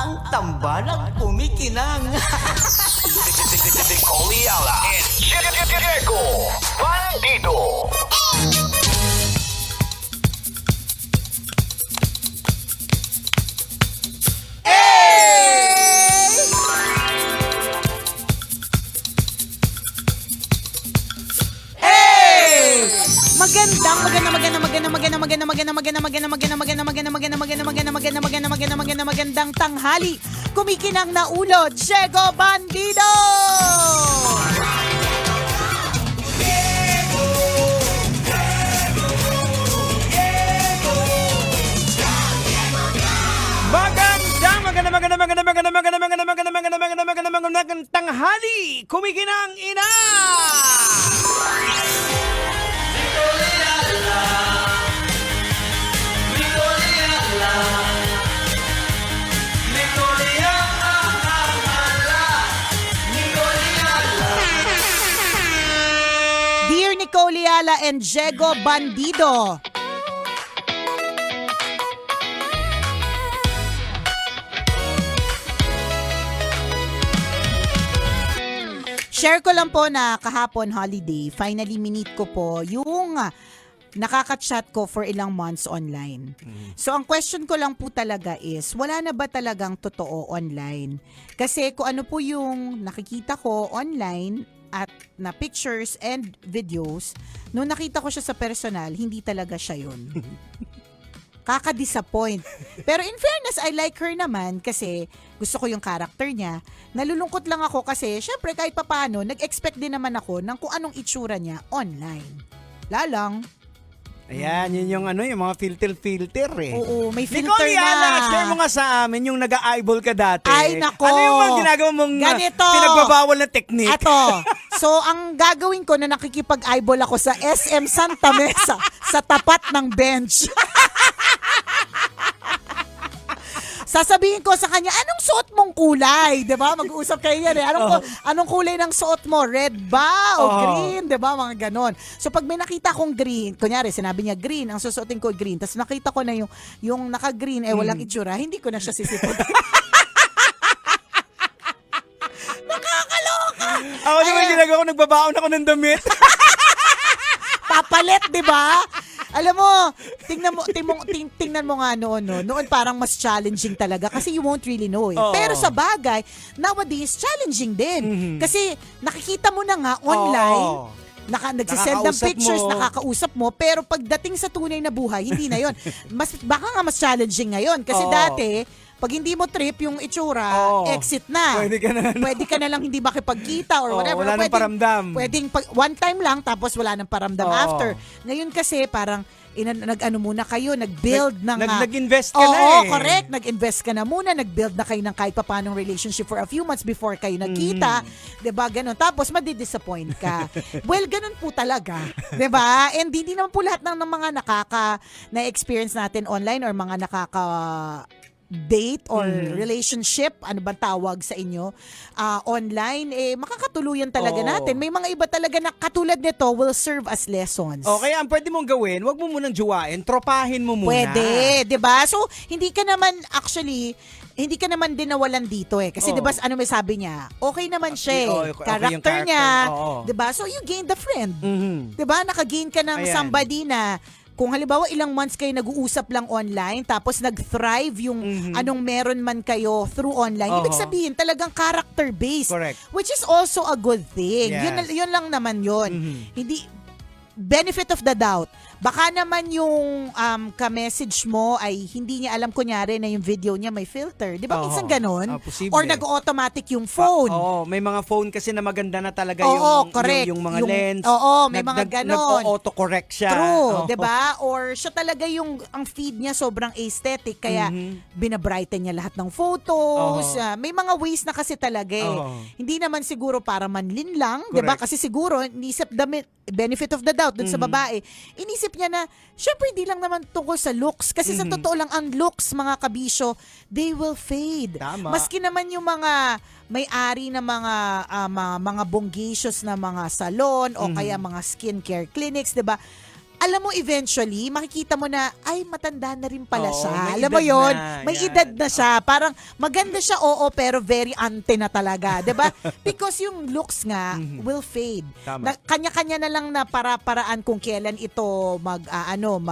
ang tambalang kumikinang. Nicole Ayala and Diego Bandido. Magandang tanghali. Kumikinang na ulo, Diego Bandido! Magandang tanghali, kumikinang ina! Dear Nicole Ayala and Diego Bandido, share ko lang po na kahapon holiday, finally minute ko po yung nakaka-chat ko for ilang months online. So ang question ko lang po talaga is, wala na ba talagang totoo online? Kasi kung ano po yung nakikita ko online at na pictures and videos, nung nakita ko siya sa personal, hindi talaga siya yun. Kaka-disappoint. Pero in fairness, I like her naman kasi gusto ko yung character niya. Nalulungkot lang ako kasi syempre kahit papano, nag-expect din naman ako ng kung anong itsura niya online. Lalang. Ayan, yun yung yung mga filter eh. Oo, may filter Nicole Ayala, na. share mo nga sa amin yung nag-a-eyeball ka dati. Ay, nako. Ano yung mga ginagawa mong Ganito. pinagbabawal na technique? Eto. So, ang gagawin ko na nakikipag-eyeball ako sa SM Santa Mesa sa tapat ng bench. Sasabihin ko sa kanya, anong suot mong kulay? Diba? Mag-uusap kayo yan eh. Anong kulay ng suot mo? Red ba? O green? Diba? Mga ganon. So pag may nakita kong green, kunyari sinabi niya green, ang susuotin ko green, tapos nakita ko na yung naka-green, walang itsura, hindi ko na siya sisipot. Nakakaloka! Ako naman ginagawa ko, nagbabaon ako ng damit. Papalit, di ba? Alam mo, tingnan mo nga noon, no? Noon parang mas challenging talaga kasi you won't really know eh. Oo. Pero sa bagay, nowadays, challenging din. Kasi nakikita mo na nga online, nagsisend ng Nakakausap pictures, mo. nakakausap mo, pero pagdating sa tunay na buhay, hindi na yon. Baka nga mas challenging ngayon. Kasi Oo. dati, pag hindi mo trip yung itsura, Oo. exit na. Pwede ka na. lang hindi makipagkita or Oo, whatever. wala nang paramdam. Pwedeng one time lang tapos wala nang paramdam Oo. after. Ngayon kasi parang nag-ano muna kayo, nag-build ng Nag-invest ka na Oo, eh. correct. Nag-invest ka na muna, nag-build na kayo ng kahit papanong relationship for a few months before kayo nagkita. 'Di ba? Ganon. Tapos madidisappoint ka. Well, ganon po talaga. 'Di ba? And hindi naman po lahat ng mga na-experience natin online or mga date or relationship, ano ba tawag sa inyo, online, makakatuluyan talaga Oo. natin. May mga iba talaga na katulad nito will serve as lessons. O, kaya ang pwede mong gawin, wag mo munang juwain, tropahin mo muna. Pwede, 'di ba? So, hindi ka naman din nawalan dito eh. Kasi Oo. 'di ba ano may sabi niya? Okay naman siya eh. Okay yung Character character, niya, oo. 'di ba? So, you gained the friend. Mhm. 'Di ba? Naka-gain ka ng Ayan. somebody na kung halimbawa ilang months kayo nag-uusap lang online tapos nag-thrive yung anong meron man kayo through online, ibig Oo. sabihin talagang character-based. Correct. Which is also a good thing. Yes. Yun lang naman yun. Mhm. Hindi benefit of the doubt. Baka naman yung ka-message mo ay hindi niya alam kunyari na yung video niya may filter. Di ba Oo. minsan ganon? Posible. Or nag-automatic yung phone. Oo, may mga phone kasi na maganda na talaga Oo, correct. yung mga Yung- lens. oo, may mga ganon. Nag-auto-correct siya. True, Oo. 'di ba? Or siya talaga ang feed niya sobrang aesthetic kaya binabrighten niya lahat ng photos. Oo. May mga ways na kasi talaga eh. Oo. Hindi naman siguro para manlin lang, 'di ba? Correct. Kasi siguro inisip benefit of the doubt dun sa babae. Inisip niya na syempre hindi lang naman tungkol sa looks kasi sa totoo lang ang looks mga kabisyo, they will fade. Tama. Maski naman yung mga may-ari na mga bonggacious na mga salon o kaya mga skincare clinics, 'di ba? alam mo eventually, makikita mo na, ay, matanda na rin pala Oo, siya. may Alam mo edad yon, na, may yan. edad na siya. Parang maganda siya, oo, pero very ante na talaga. 'Di ba? Because yung looks nga will fade. Tama. Kanya-kanya na lang na para-paraan kung kailan ito anong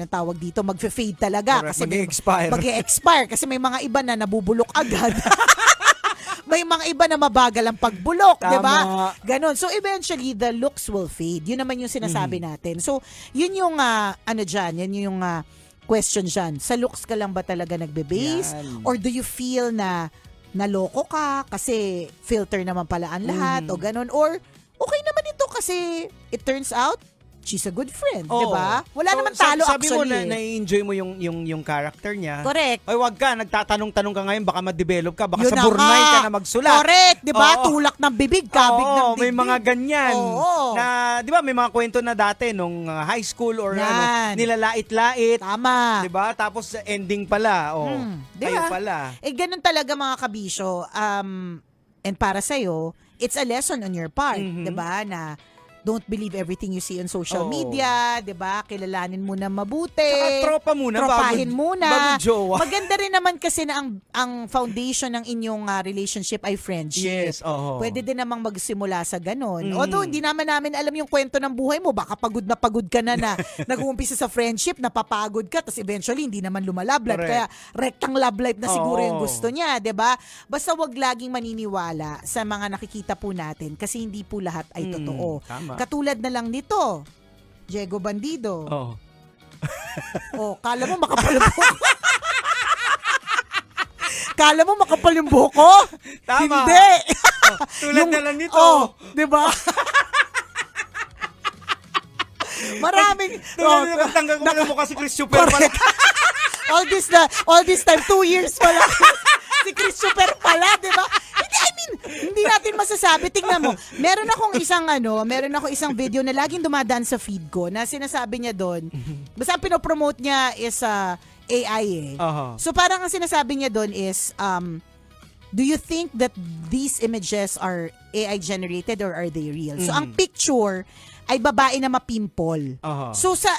tawag dito, magfe-fade talaga. Correct, Kasi mag-e-expire. Mag-e-expire. Kasi may mga iba na nabubulok agad. May mga iba na mabagal ang pagbulok, Tama. 'di ba? Ganon. So eventually the looks will fade. Yun naman yung sinasabi natin. So yun yung question dyan. Sa looks ka lang ba talaga nagbe-base? Yan. Or do you feel na naloko ka kasi filter naman pala ang lahat o ganon? Or okay naman ito kasi it turns out she's a good friend, Oo. 'di ba? Wala So, naman talo sabi mo actually. na na-enjoy mo yung character niya. Correct. Ay, wag ka, nagtatanong-tanong ka ngayon, baka ma-develop ka, baka Yun sa na Burnay nga. ka na magsulat. Correct, 'di ba? Oo. Tulak ng bibig, kabig ng Oo, dibdib. may mga ganyan. Oo. Na, di ba, may mga kwento na dati nung high school or Yan. nilalait-lait. Tama. Di ba? Tapos ending pala. Oh, Di kayo ba? pala. Ganun talaga mga kabisyo. And para sa'yo, it's a lesson on your part, Mhm. 'di ba? Na don't believe everything you see on social Oo. media, 'di ba? Kilalanin mo na mabuti. Saka tropa muna. Tropahin bago, muna. Bago jowa. Maganda rin naman kasi na ang foundation ng inyong relationship ay friendship. Yes, oo. Pwede din namang magsimula sa ganun. Mm. Although hindi naman namin alam yung kwento ng buhay mo, baka pagod ka na nag-uumpisa sa friendship, napapagod ka, tapos eventually hindi naman lumalove life. Correct. Kaya rectang love life na siguro Oo. yung gusto niya, 'di ba? Basta wag laging maniniwala sa mga nakikita po natin kasi hindi po lahat ay totoo. Tama. Katulad na lang nito, Diego Bandido. Oh. Oh, kala mo makapal yung buhok. Kala mo makapal yung buhok ko? Tama. Hindi. Tulad na lang nito. Oh, 'di ba? Maraming Tulad na pagtanggal ko na mukha si Chris Super. correct. all this time 2 years pala. Si Christopher pala, 'di ba? Hindi natin masasabi. Tingnan mo. Meron akong isang video na laging dumadaan sa feed ko na sinasabi niya doon. Basta ang pinopromote niya is AI eh. Aha. So parang ang sinasabi niya doon is do you think that these images are AI generated or are they real? So ang picture ay babae na mapimple. Aha. So sa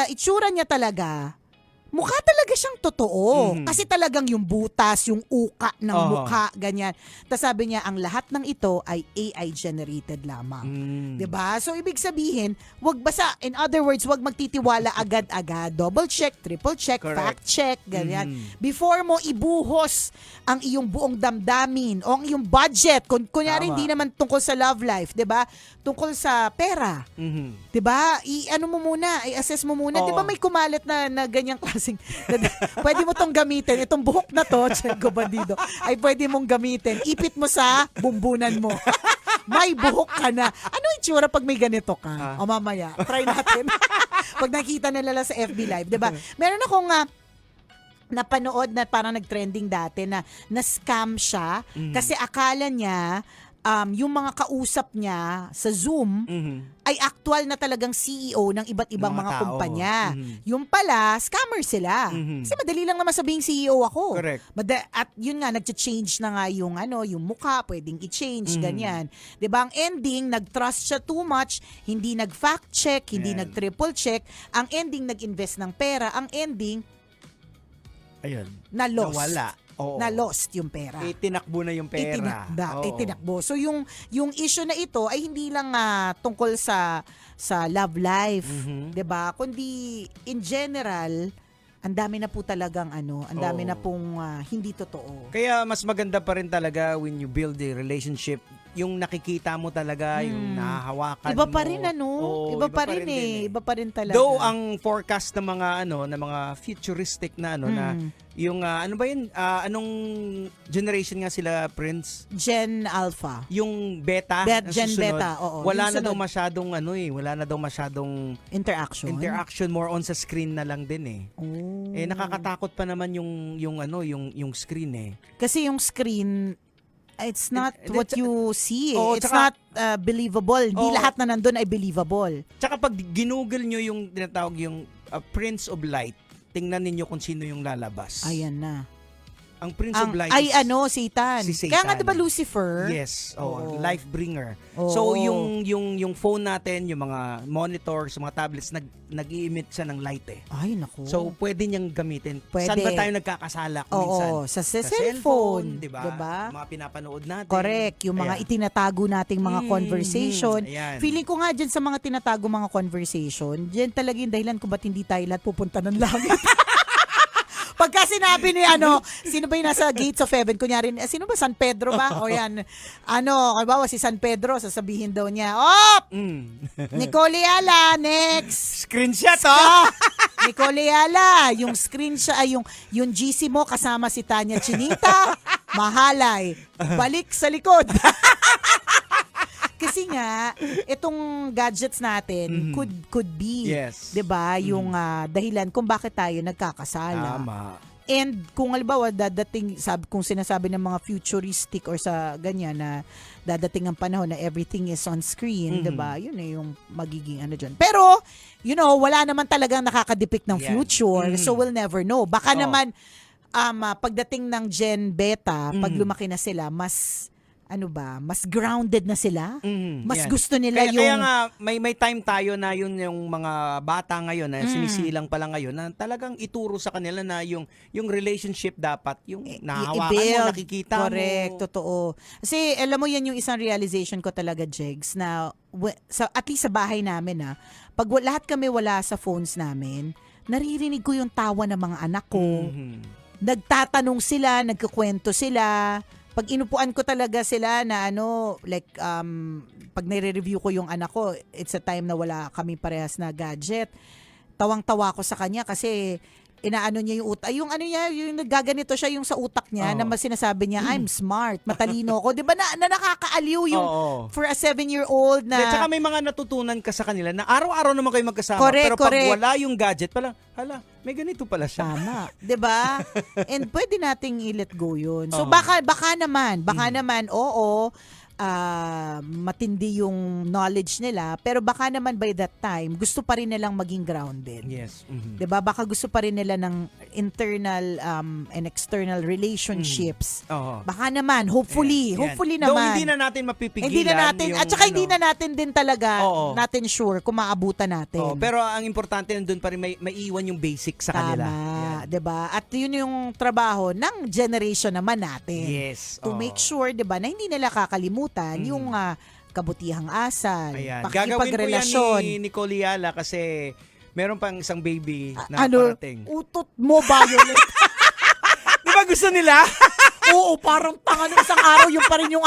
itsura niya talaga, mukha talaga siyang totoo. Kasi talagang yung butas, yung uka ng Aha. mukha, ganyan. Tapos sabi niya, ang lahat ng ito ay AI generated lamang. Mm. 'Di ba? So ibig sabihin, in other words, wag magtitiwala agad-agad. Double check, triple check, Correct. fact check, ganyan. Before mo ibuhos ang iyong buong damdamin o ang iyong budget. Kunyari Tama. hindi naman tungkol sa love life, 'di ba? Tungkol sa pera. Mhm. 'Di ba? I-ano mo muna, i-assess mo muna. 'Di ba Oo. may kumalat na ganyang klaseng pwede mo tong gamitin. Itong buhok na to, Diego Bandido, ay pwede mong gamitin. Ipit mo sa bumbunan mo. May buhok ka na. Ano yung tsura pag may ganito ka? O mamaya, try natin. Pag nakita nila sa FB Live, 'di ba? Meron akong napanood na parang nag-trending dati na scam siya kasi akala niya yung mga kausap niya sa Zoom Mhm. ay actual na talagang CEO ng iba't ibang Mga mga tao. kumpanya. Mhm. Yung pala, scammer sila. Mhm. Kasi madali lang naman sabihing CEO ako. Correct. At yun nga, nag-change na nga yung mukha, pwedeng i-change, Mhm. ganyan. 'Di ba? Ang ending, nag-trust siya too much, hindi nag-fact check, hindi Yan. nag-triple check. Ang ending, nag-invest ng pera. Ang ending, Ayun. na-lost. Nawala. Oo. Na-lost yung pera. Itinakbo na yung pera. Oo. Itinakbo. So yung issue na ito ay hindi lang tungkol sa love life, Mhm. 'di ba? Kundi in general, ang dami na po talagang ang dami Oo. na pong hindi totoo. Kaya mas maganda pa rin talaga when you build a relationship, yung nakikita mo talaga, yung nahahawakan Iba pa mo. rin Oo, iba pa rin din iba pa rin talaga. Though ang forecast ng mga na mga futuristic na na yung ano ba yun, anong generation nga sila, Prince? Gen Alpha. Yung beta, na Gen susunod, beta, oo. wala Yung na daw sunod. masyadong wala na daw masyadong interaction, more on sa screen na lang din eh. Oh. Nakakatakot pa naman yung screen eh. Kasi yung screen, it's not what you see. Oo, It's not tsaka- believable. Hindi Oo. lahat na nandun ay believable. Tsaka pag ginugol nyo yung tinatawag yung Prince of Light, tingnan ninyo kung sino yung lalabas. Ayan na. Ang Prince of Light Ay, is Satan. si Satan. Kaya nga diba Lucifer? Yes, Oo. life bringer. Oo. So yung phone natin, yung mga monitors, mga tablets nag-i-emit siya ng light eh. Ay, naku. So pwede niyang gamitin. Pwede. Saan ba tayo nagkakasala minsan? Oo, sa cellphone, di ba? diba? Mga pinapanood natin. Correct. Yung mga Ayan. itinatago nating mga conversation. Ayan. Feeling ko nga dyan sa mga tinatago mga conversation, dyan talaga yung dahilan kung ba't hindi tayo lahat pupunta ng langit. Pagka sinabi ni sino ba yung nasa gates of heaven? Kunyari, sino ba? San Pedro ba? O yan. Kabawa si San Pedro, sasabihin daw niya, Nicole Ayala, next. Screenshot, Nicole Ayala, yung screenshot, yung GC mo kasama si Tanya Chinita, mahalay, balik sa likod. Kasi nga, itong gadgets natin could be, Yes. 'di ba, yung dahilan kung bakit tayo nagkakasala. Tama. And kung halimbawa dadating kung sinasabi ng mga futuristic or sa ganyan na dadating ang panahon na everything is on screen, 'di ba? Yun na yung magiging diyan. Pero wala naman talagang nakakadepict ng Yan. future, so we'll never know. Baka Oo. naman pagdating ng Gen Beta, pag lumaki na sila, mas mas grounded na sila. Mas Yan. gusto nila Kaya nga may time tayo na yun yung mga bata ngayon na sinisilang pa lang ngayon na talagang ituro sa kanila na yung relationship dapat yung nahawakan mo, i-build. nakikita Correct, mo. totoo. Kasi alam mo yan yung isang realization ko talaga, Jegs, na at least sa bahay namin pag lahat kami wala sa phones namin, naririnig ko yung tawa ng mga anak ko. Nagtatanong sila, nagkukwento sila. Pag inupuan ko talaga sila na pag nire-review ko yung anak ko, it's a time na wala kami parehas na gadget. Tawang-tawa ko sa kanya kasi inaano niya yung utak. Yung nagaganito siya yung sa utak niya na mas sinasabi niya, I'm smart, matalino ko. 'Di ba na nakakaaliw yung for a 7-year-old na... At saka may mga natutunan ka sa kanila na araw-araw naman kayo magkasama. Correct, pero pag correct. wala yung gadget, pala, may ganito pala siya. Tama, 'di ba? And pwede nating i-let go 'yun. So baka naman, oo, matindi yung knowledge nila, pero baka naman by that time gusto pa rin nilang maging grounded. Yes. 'Di ba? Baka gusto pa rin nila ng internal and external relationships. Oo. Baka naman, hopefully Ayan. naman. Though hindi na natin mapipigilan. Hindi na natin, yung, at saka hindi na natin din talaga Oo. natin sure kung maabutan natin. Pero ang importante nandun pa rin may iwan yung basic sa kanila. Tama, 'di ba? At 'yun yung trabaho ng generation naman natin. Yes. To make sure, 'di ba, na hindi nila kakalimutan yung kabutihang asal, Ayan. Gagawin ko pakikipagrelasyon. yan ni Nicole Ayala kasi meron pang isang baby na parating. Utot mo, Violet. Di ba gusto nila? Oo, parang tanga nung isang araw, yung pa rin yung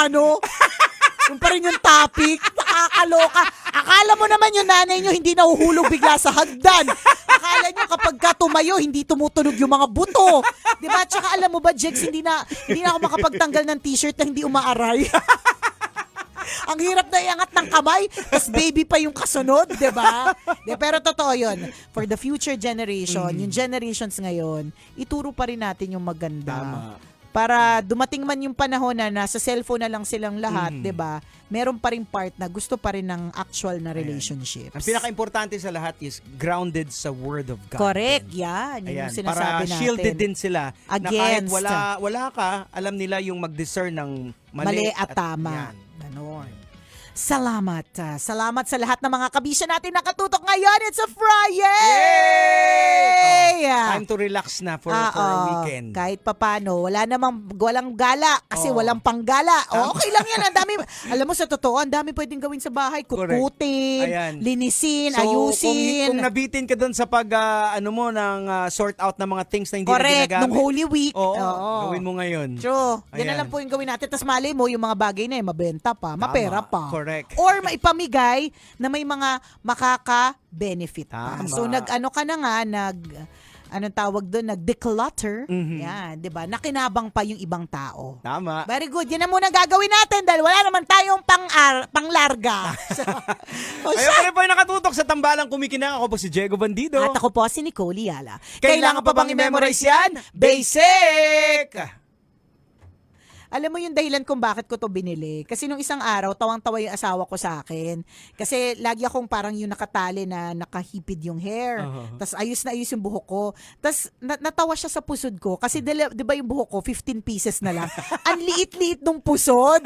yung pa rin yung topic. Nakakaloka. Akala mo naman yung nanay nyo hindi nahuhulog bigla sa hagdan. Akala nyo kapag ka tumayo, hindi tumutunog yung mga buto. Diba? Tsaka alam mo ba, Jex, hindi na ako makapagtanggal ng t-shirt na hindi umaaray. Ang hirap na iangat ng kamay, tapos baby pa yung kasunod, di ba? Pero totoo yun. For the future generation, yung generations ngayon, ituro pa rin natin yung maganda. Tama. Para dumating man yung panahon na nasa cellphone na lang silang lahat, 'di ba? Meron pa ring part na gusto pa rin ng actual na relationships. Ang pinaka-importante sa lahat is grounded sa Word of God. Correct, yan. Yun Ayan, yung sinasabi para natin. shielded din sila na kahit Against. wala ka, alam nila yung mag-discern ng Mali at tama. yan. Ganon. Salamat. Salamat sa lahat ng mga kabisya natin nakatutok ngayon. It's a Friday! Time to relax na for a weekend. Kahit papano, walang gala kasi walang panggala. Okay lang yan. Ang dami, alam mo sa totoo, ang dami pwedeng gawin sa bahay. Kutkutin, Ayan. linisin, So, ayusin. kung nabitin ka doon sa pag sort out ng mga things na hindi Correct, na ginagamit. nung Holy Week. Oo, Oo. gawin mo ngayon. True. Yan na Ayan. lang po yung gawin natin. Tapos malay mo, yung mga bagay na mabenta pa, mapera pa. Correct. Or maipamigay na may mga makaka-benefit pa. Tama. So nag-ano ka na nga, anong tawag doon, nag-declutter. Yan, 'di ba? Nakinabang pa yung ibang tao. Tama. Very good. Yan na muna gagawin natin dahil wala naman tayong panglarga. Ayun pa rin po yung nakatutok sa tambalang kumikinang. Ako po si Diego Bandido. At ako po si Nicole Ayala. Kailangan pa bang i-memorize yan? Basic! Alam mo yung dahilan kung bakit ko to binili? Kasi nung isang araw, tawang-tawa yung asawa ko sa akin. Kasi lagi akong parang yung nakatali na nakahipid yung hair. Tapos ayos na ayos yung buhok ko. Tapos natawa siya sa pusod ko. Kasi di ba yung buhok ko, 15 pieces na lang. Ang liit-liit nung pusod.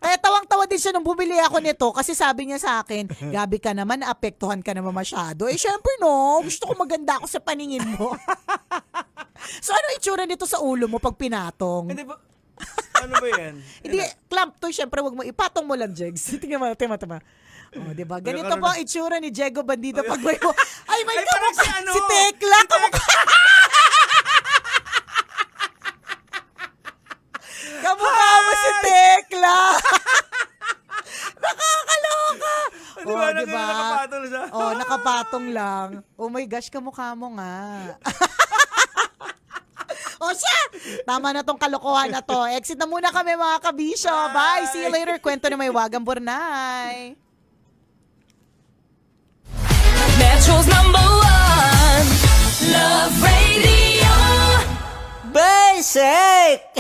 Kaya tawang-tawa din siya nung bumili ako nito. Kasi sabi niya sa akin, Gabi ka naman, naapektuhan ka naman masyado. Eh syempre no, gusto ko maganda ako sa paningin mo. So ano itsura nito sa ulo mo pag pinatong? Hindi ba? Ano ba yan? Hindi, clamp to, syempre wag mo, ipatong mo lang, Jegs. Tingnan mo, tama. Oh, di ba? Ganito po ang itsura ni Diego Bandido pag may ay, may Ay, parang kamukha. si ano? Si Tekla, kamukha. Kamukha mo si Tekla. Nakakaloka. Di ba? Oh, di ba? Nakapatong siya. Oh, nakapatong lang. Oh my gosh, kamukha mo nga. O siya! Tama na tong kalokohan na to. Exit na muna kami mga kabisyo. Bye! See you later. Kwento na may Wagang Burnay. Metro's #1 Love Radio. Basic!